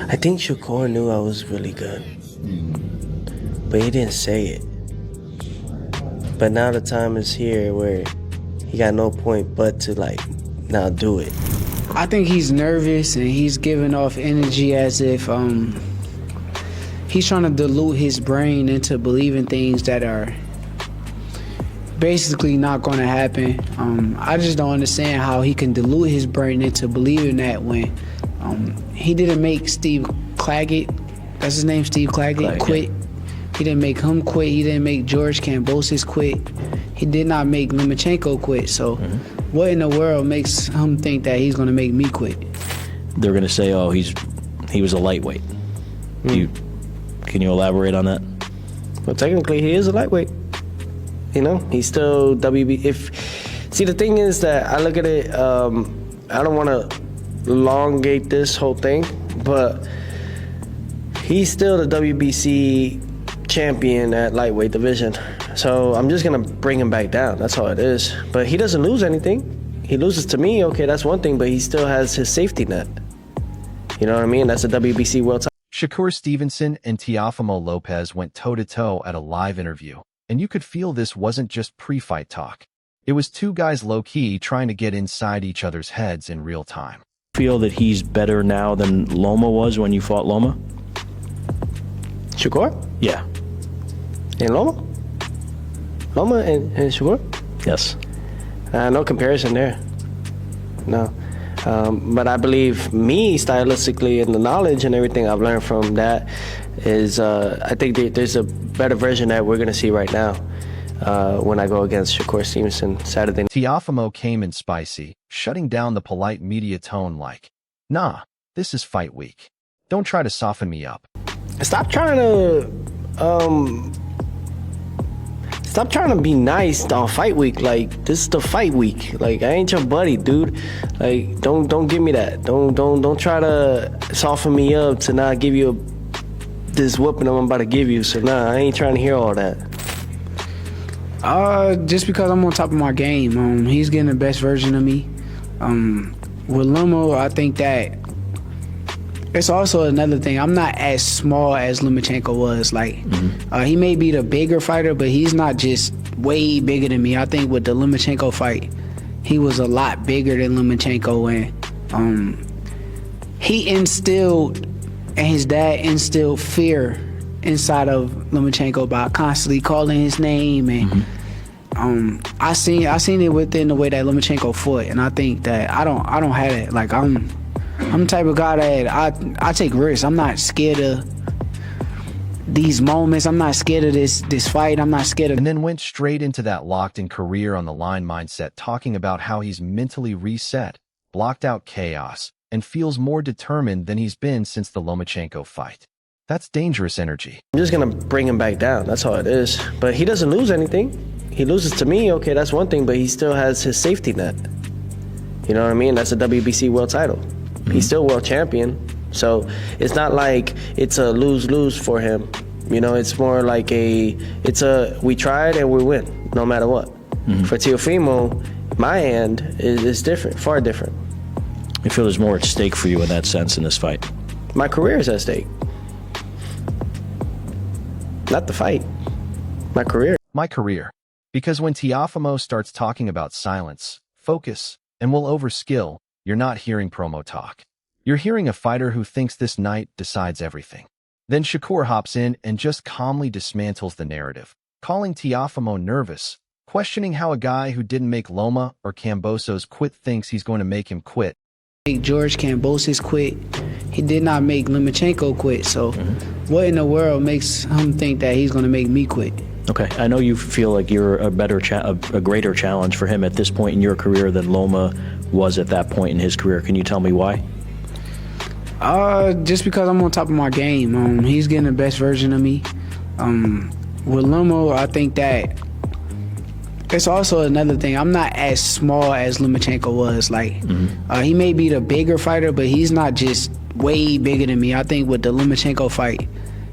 I think Shakur knew I was really good, but he didn't say it. But now the time is here where he got no point but to now do it. I think he's nervous and he's giving off energy as if he's trying to dilute his brain into believing things that are basically not going to happen. I just don't understand how he can dilute his brain into believing that when he didn't make Steve Claggett, that's his name, Steve Claggett, quit. He didn't make him quit. He didn't make George Kambosos quit. He did not make Lomachenko quit. So what in the world makes him think that he's going to make me quit? They're going to say, oh, he was a lightweight. Can you elaborate on that? Well, technically, he is a lightweight. You know, he's still WB. See, the thing is that I look at it, I don't want to elongate this whole thing, but he's still the WBC champion at lightweight division. So I'm just going to bring him back down. That's all it is. But he doesn't lose anything. He loses to me, okay, that's one thing, but he still has his safety net. You know what I mean? That's a WBC world title. Shakur Stevenson and Teofimo Lopez went toe-to-toe at a live interview, and you could feel this wasn't just pre-fight talk. It was two guys low-key trying to get inside each other's heads in real time. Feel that he's better now than Loma was when you fought Loma? Shakur? Yeah. And Loma? Loma and Shakur? Yes. No comparison there. No. But I believe me, stylistically, and the knowledge and everything I've learned from that is, I think there's a better version that we're going to see right now when I go against Shakur Stevenson Saturday. Teofimo came in spicy, shutting down the polite media tone like, nah, this is fight week. Don't try to soften me up. Stop trying to be nice on fight week. Like, this is the fight week. Like, I ain't your buddy, dude. Like, don't give me that. Don't try to soften me up to not give you this whooping I'm about to give you. So nah, I ain't trying to hear all that. Just because I'm on top of my game. He's getting the best version of me. With Lomo, I think that it's also another thing. I'm not as small as Lomachenko was. Like, he may be the bigger fighter, but he's not just way bigger than me. I think with the Lomachenko fight, he was a lot bigger than Lomachenko, and he instilled, and his dad instilled fear inside of Lomachenko by constantly calling his name, and I seen it within the way that Lomachenko fought, and I think that I don't have it. Like, I'm the type of guy that I take risks. I'm not scared of these moments. I'm not scared of this fight. I'm not scared of. And then went straight into that locked-in career on the line mindset, talking about how he's mentally reset, blocked out chaos, and feels more determined than he's been since the Lomachenko fight. That's dangerous energy. I'm just going to bring him back down. That's all it is. But he doesn't lose anything. He loses to me, okay, that's one thing, but he still has his safety net. You know what I mean? That's a WBC world title. He's still world champion. So it's not like it's a lose-lose for him. You know, it's more like we tried and we win, no matter what. For Teofimo, my end is different, far different. I feel there's more at stake for you in that sense in this fight. My career is at stake. Not the fight. My career. My career. Because when Teofimo starts talking about silence, focus, and will over skill, you're not hearing promo talk. You're hearing a fighter who thinks this night decides everything. Then Shakur hops in and just calmly dismantles the narrative, calling Teofimo nervous, questioning how a guy who didn't make Loma or Kambosos quit thinks he's going to make him quit. George Kambosos quit. He did not make Lomachenko quit. So what in the world makes him think that he's going to make me quit? Okay, I know you feel like you're a greater challenge for him at this point in your career than Loma was at that point in his career. Can you tell me why? Just because I'm on top of my game. He's getting the best version of me. With Lomo, I think that it's also another thing. I'm not as small as Lomachenko was. Like, he may be the bigger fighter, but he's not just way bigger than me. I think with the Lomachenko fight,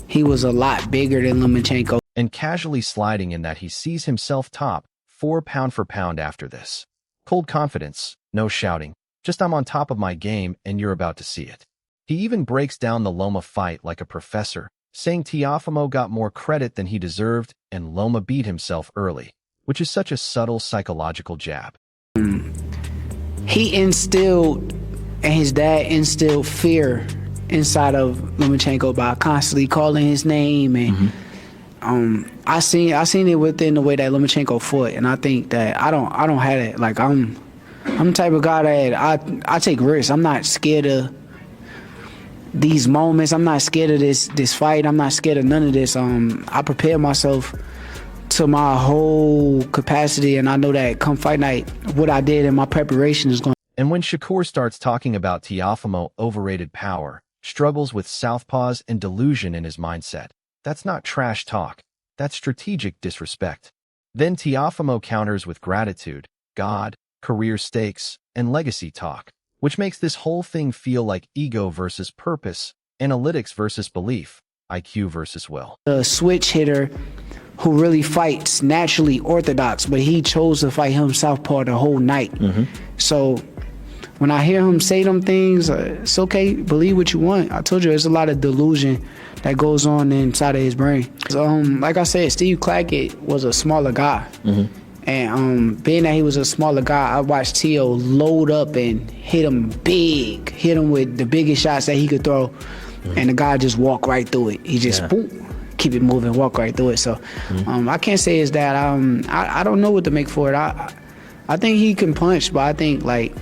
he was a lot bigger than Lomachenko. And casually sliding in that he sees himself top 4 pound for pound after this. Cold confidence, no shouting, just I'm on top of my game and you're about to see it. He even breaks down the Loma fight like a professor, saying Teofimo got more credit than he deserved and Loma beat himself early, which is such a subtle psychological jab. He instilled, and his dad instilled fear inside of Lomachenko by constantly calling his name, and I seen it within the way that Lomachenko fought, and I think that I don't have it. Like I'm the type of guy that I take risks. I'm not scared of these moments. I'm not scared of this fight. I'm not scared of none of this. I prepare myself to my whole capacity, and I know that come fight night, what I did in my preparation is going. And when Shakur starts talking about Teofimo overrated power, struggles with southpaws and delusion in his mindset, that's not trash talk. That's strategic disrespect. Then Teofimo counters with gratitude, God, career stakes, and legacy talk, which makes this whole thing feel like ego versus purpose, analytics versus belief, IQ versus will. A switch hitter who really fights naturally orthodox, but he chose to fight him southpaw the whole night. So when I hear him say them things, it's okay, believe what you want. I told you there's a lot of delusion that goes on inside of his brain. Like I said, Steve Claggett was a smaller guy. And being that he was a smaller guy, I watched Teo load up and hit him big, hit him with the biggest shots that he could throw, and the guy just walked right through it. He just boom, keep it moving, walk right through it. So I can't say it's that. I don't know what to make for it. I think he can punch, but I think like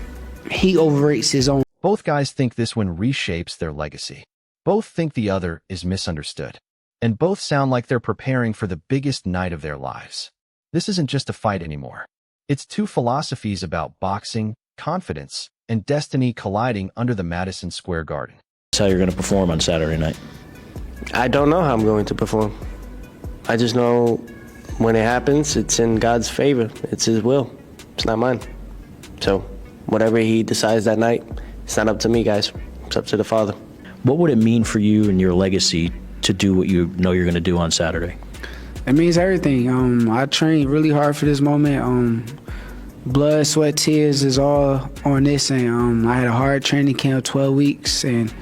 he overrates his own. Both guys think this one reshapes their legacy. Both think the other is misunderstood. And both sound like they're preparing for the biggest night of their lives. This isn't just a fight anymore. It's two philosophies about boxing, confidence, and destiny colliding under the Madison Square Garden. That's how you're going to perform on Saturday night. I don't know how I'm going to perform. I just know when it happens, it's in God's favor. It's His will. It's not mine. So whatever He decides that night, it's not up to me, guys. It's up to the Father. What would it mean for you and your legacy to do what you know you're going to do on Saturday? It means everything. I trained really hard for this moment. Blood, sweat, tears is all on this, and I had a hard training camp, 12 weeks, and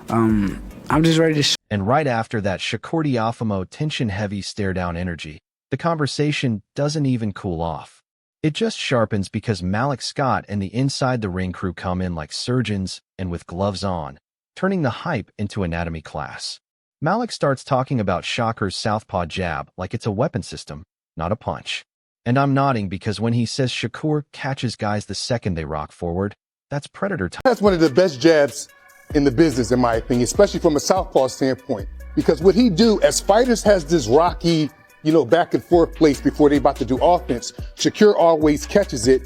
I'm just ready to. And right after that Shakur Teofimo tension-heavy stare-down energy, the conversation doesn't even cool off. It just sharpens because Malik Scott and the inside the ring crew come in like surgeons and with gloves on, turning the hype into anatomy class. Malik starts talking about Shakur's southpaw jab like it's a weapon system, not a punch. And I'm nodding because when he says Shakur catches guys the second they rock forward, that's predator time. That's one of the best jabs in the business, in my opinion, especially from a southpaw standpoint. Because what he do, as fighters has this rocky, back and forth place before they about to do offense, Shakur always catches it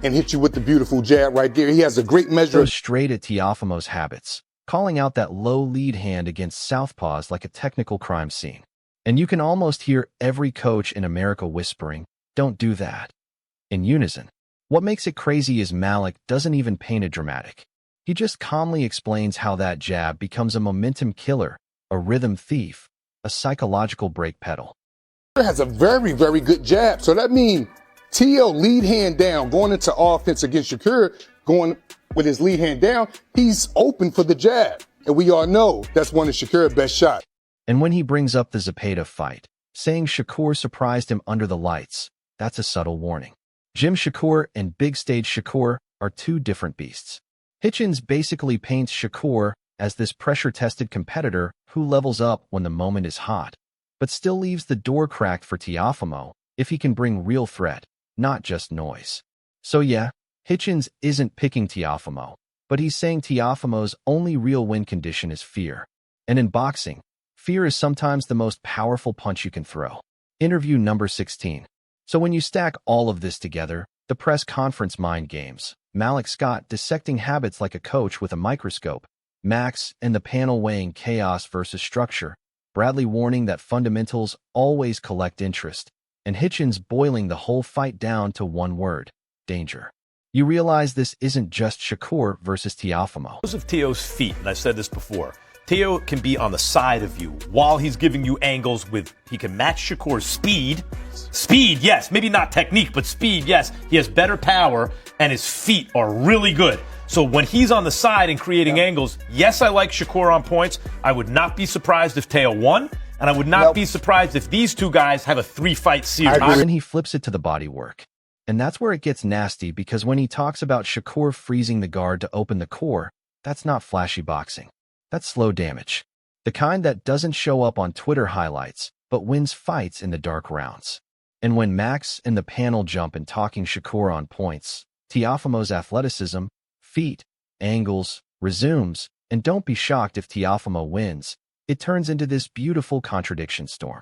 and hits you with the beautiful jab right there. He has a great measure. Goes straight at Teofimo's habits, calling out that low lead hand against southpaws like a technical crime scene. And you can almost hear every coach in America whispering, "Don't do that," in unison. What makes it crazy is Malik doesn't even paint it dramatic. He just calmly explains how that jab becomes a momentum killer, a rhythm thief, a psychological brake pedal. Has a very, very good jab. So that means Teo lead hand down, going into offense against Shakur, going with his lead hand down, he's open for the jab. And we all know that's one of Shakur's best shots. And when he brings up the Zepeda fight, saying Shakur surprised him under the lights, that's a subtle warning. Jim Shakur and Big Stage Shakur are two different beasts. Hitchens basically paints Shakur as this pressure-tested competitor who levels up when the moment is hot, but still leaves the door cracked for Teofimo if he can bring real threat, not just noise. So yeah, Hitchens isn't picking Teofimo, but he's saying Teofimo's only real win condition is fear. And in boxing, fear is sometimes the most powerful punch you can throw. Interview number 16. So when you stack all of this together, the press conference mind games, Malik Scott dissecting habits like a coach with a microscope, Max and the panel weighing chaos versus structure, Bradley warning that fundamentals always collect interest, and Hitchens boiling the whole fight down to one word, danger. You realize this isn't just Shakur versus Teofimo. Because of Teo's feet, and I've said this before, Teo can be on the side of you while he's giving you angles he can match Shakur's speed. Speed, yes, maybe not technique, but speed, yes. He has better power, and his feet are really good. So when he's on the side and creating angles, yes, I like Shakur on points. I would not be surprised if Teo won, and I would not be surprised if these two guys have a 3-fight series. Then he flips it to the body work. And that's where it gets nasty, because when he talks about Shakur freezing the guard to open the core, that's not flashy boxing. That's slow damage. The kind that doesn't show up on Twitter highlights, but wins fights in the dark rounds. And when Max and the panel jump in talking Shakur on points, Teofimo's athleticism, feet, angles, resumes, and don't be shocked if Teofimo wins, it turns into this beautiful contradiction storm.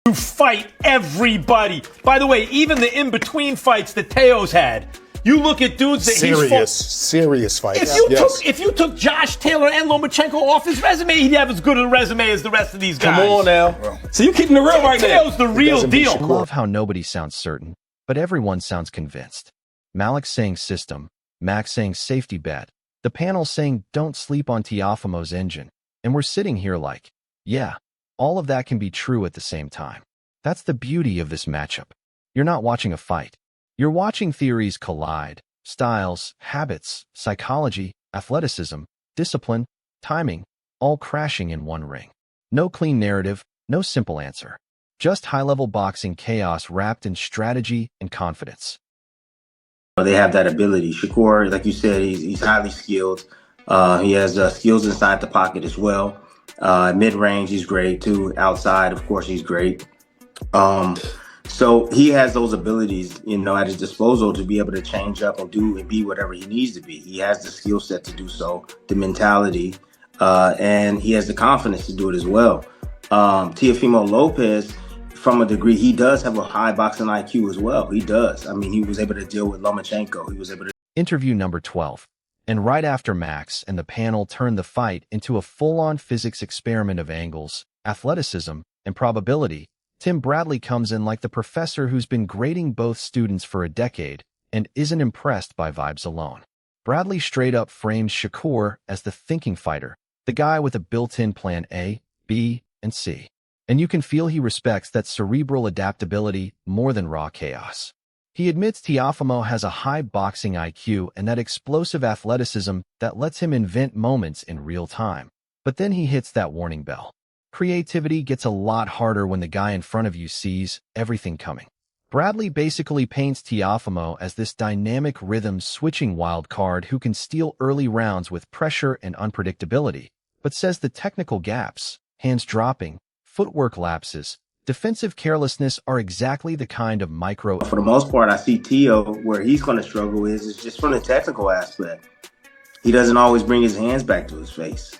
You fight everybody. By the way, even the in-between fights that Teo's had, you look at dudes that serious fights. If you took Josh Taylor and Lomachenko off his resume, he'd have as good a resume as the rest of these guys. Come on now. So you keeping the real right now. Teo's the real deal. I love how nobody sounds certain, but everyone sounds convinced. Malik saying system, Max saying safety bet, the panel saying don't sleep on Teofimo's engine, and we're sitting here like, yeah, all of that can be true at the same time. That's the beauty of this matchup. You're not watching a fight. You're watching theories collide, styles, habits, psychology, athleticism, discipline, timing, all crashing in one ring. No clean narrative, no simple answer. Just high-level boxing chaos wrapped in strategy and confidence. They have that ability. Shakur, like you said, he's highly skilled. He has skills inside the pocket as well. Mid-range, he's great too. Outside, of course, he's great. So he has those abilities, at his disposal to be able to change up and do and be whatever he needs to be. He has the skill set to do so, the mentality, and he has the confidence to do it as well. Teofimo Lopez, from a degree, he does have a high boxing IQ as well. He does. I mean, he was able to deal with Lomachenko. He was able to. Interview number 12. And right after Max and the panel turned the fight into a full-on physics experiment of angles, athleticism, and probability, Tim Bradley comes in like the professor who's been grading both students for a decade and isn't impressed by vibes alone. Bradley straight up frames Shakur as the thinking fighter, the guy with a built-in plan A, B, and C. And you can feel he respects that cerebral adaptability more than raw chaos. He admits Teofimo has a high boxing IQ and that explosive athleticism that lets him invent moments in real time. But then he hits that warning bell. Creativity gets a lot harder when the guy in front of you sees everything coming. Bradley basically paints Teofimo as this dynamic rhythm-switching wild card who can steal early rounds with pressure and unpredictability, but says the technical gaps, hands dropping, footwork lapses, defensive carelessness are exactly the kind of micro. For the most part, I see Teo where he's going to struggle is just from the technical aspect. He doesn't always bring his hands back to his face.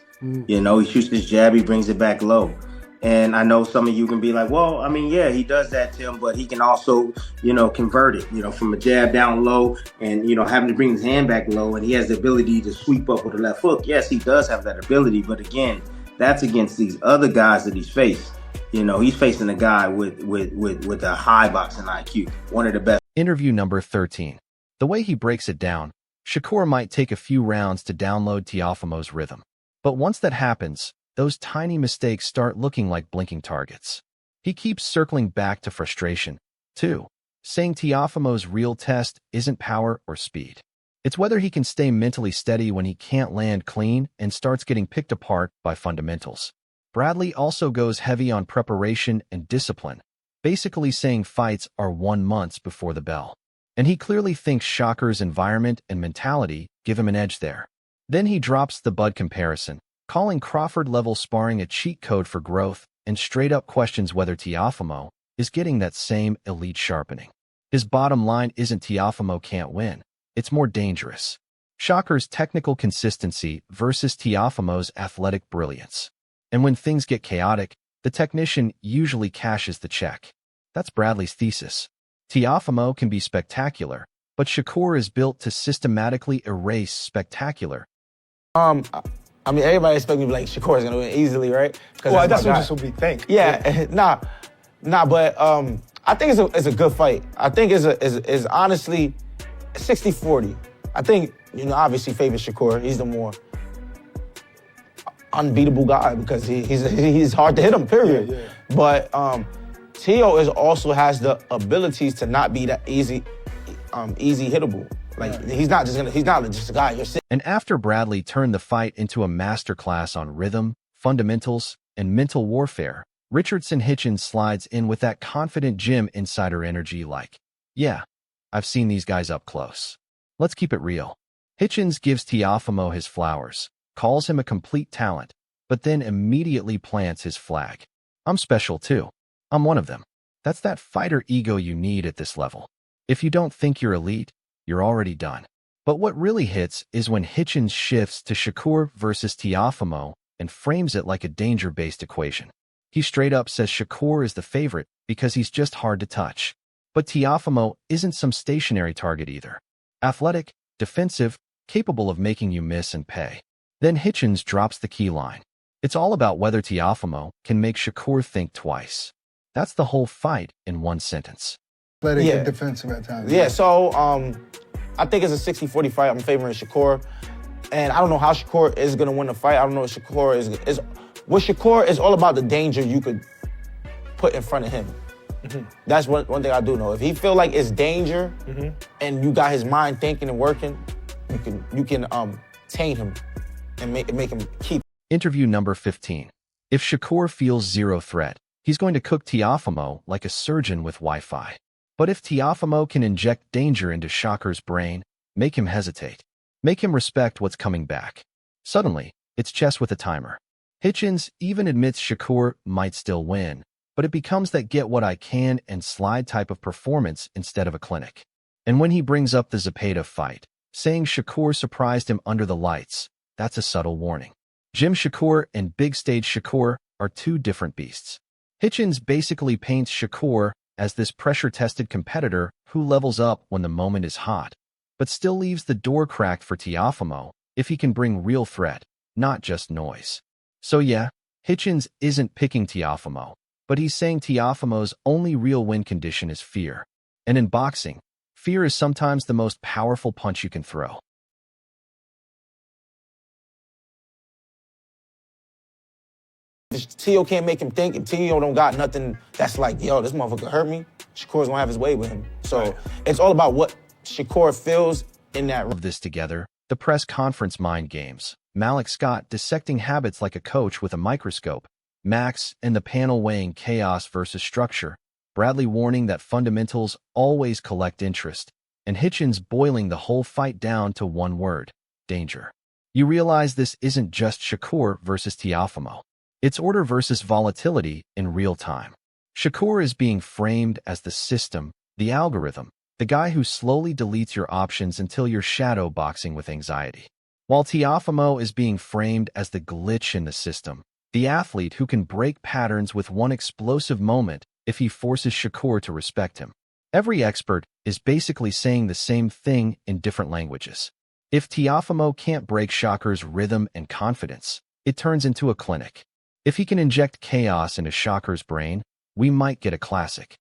He shoots his jab, he brings it back low. And I know some of you can be like, well, I mean, yeah, he does that, Tim, but he can also, convert it, from a jab down low and, having to bring his hand back low. And he has the ability to sweep up with a left hook. Yes, he does have that ability. But again, that's against these other guys that he's faced. He's facing a guy with a high boxing IQ, one of the best. Interview number 13. The way he breaks it down, Shakur might take a few rounds to download Teofimo's rhythm. But once that happens, those tiny mistakes start looking like blinking targets. He keeps circling back to frustration, too, saying Teofimo's real test isn't power or speed. It's whether he can stay mentally steady when he can't land clean and starts getting picked apart by fundamentals. Bradley also goes heavy on preparation and discipline, basically saying fights are 1 month before the bell. And he clearly thinks Shakur's environment and mentality give him an edge there. Then he drops the Bud comparison, calling Crawford-level sparring a cheat code for growth, and straight up questions whether Teofimo is getting that same elite sharpening. His bottom line isn't Teofimo can't win, it's more dangerous. Shakur's technical consistency versus Teofimo's athletic brilliance. And when things get chaotic, the technician usually cashes the check. That's Bradley's thesis. Teofimo can be spectacular, but Shakur is built to systematically erase spectacular. I mean, everybody expects me to be like, Shakur's gonna win easily, right? Well, that's what we think. Yeah, but I think it's a good fight. I think it's honestly 60-40. I think, obviously favors Shakur. He's the more unbeatable guy because he's hard to hit him, period. Yeah. But Teo also has the abilities to not be that easy hittable. Like he's not just a guy you're sitting. And after Bradley turned the fight into a masterclass on rhythm, fundamentals, and mental warfare, Richardson Hitchens slides in with that confident gym insider energy like, yeah, I've seen these guys up close. Let's keep it real. Hitchens gives Teofimo his flowers, calls him a complete talent, but then immediately plants his flag. I'm special too. I'm one of them. That's that fighter ego you need at this level. If you don't think you're elite, you're already done. But what really hits is when Hitchens shifts to Shakur versus Teofimo and frames it like a danger-based equation. He straight up says Shakur is the favorite because he's just hard to touch. But Teofimo isn't some stationary target either. Athletic, defensive, capable of making you miss and pay. Then Hitchens drops the key line. It's all about whether Teofimo can make Shakur think twice. That's the whole fight in one sentence. Athletic and defensive at times. Yeah, so I think it's a 60-40 fight. I'm favoring Shakur. And I don't know how Shakur is going to win the fight. I don't know what Shakur is. With Shakur, it's all about the danger you could put in front of him. Mm-hmm. That's one thing I do know. If he feel like it's danger and you got his mind thinking and working, you can taint him and make him keep. Interview number 15. If Shakur feels zero threat, he's going to cook Teofimo like a surgeon with Wi-Fi. But if Teofimo can inject danger into Shakur's brain, make him hesitate, make him respect what's coming back. Suddenly, it's chess with a timer. Hitchens even admits Shakur might still win, but it becomes that get what I can and slide type of performance instead of a clinic. And when he brings up the Zepeda fight, saying Shakur surprised him under the lights, that's a subtle warning. Gym Shakur and big stage Shakur are two different beasts. Hitchens basically paints Shakur as this pressure-tested competitor who levels up when the moment is hot, but still leaves the door cracked for Teofimo if he can bring real threat, not just noise. So yeah, Hitchens isn't picking Teofimo, but he's saying Teofimo's only real win condition is fear. And in boxing, fear is sometimes the most powerful punch you can throw. If Teo can't make him think, if Teo don't got nothing that's like, yo, this motherfucker hurt me, Shakur's gonna have his way with him. So it's all about what Shakur feels in that. Of this together, the press conference mind games, Malik Scott dissecting habits like a coach with a microscope, Max and the panel weighing chaos versus structure, Bradley warning that fundamentals always collect interest, and Hitchens boiling the whole fight down to one word, danger. You realize this isn't just Shakur versus Teofimo. It's order versus volatility in real time. Shakur is being framed as the system, the algorithm, the guy who slowly deletes your options until you're shadow boxing with anxiety. While Teofimo is being framed as the glitch in the system, the athlete who can break patterns with one explosive moment if he forces Shakur to respect him. Every expert is basically saying the same thing in different languages. If Teofimo can't break Shakur's rhythm and confidence, it turns into a clinic. If he can inject chaos into Shakur's brain, we might get a classic.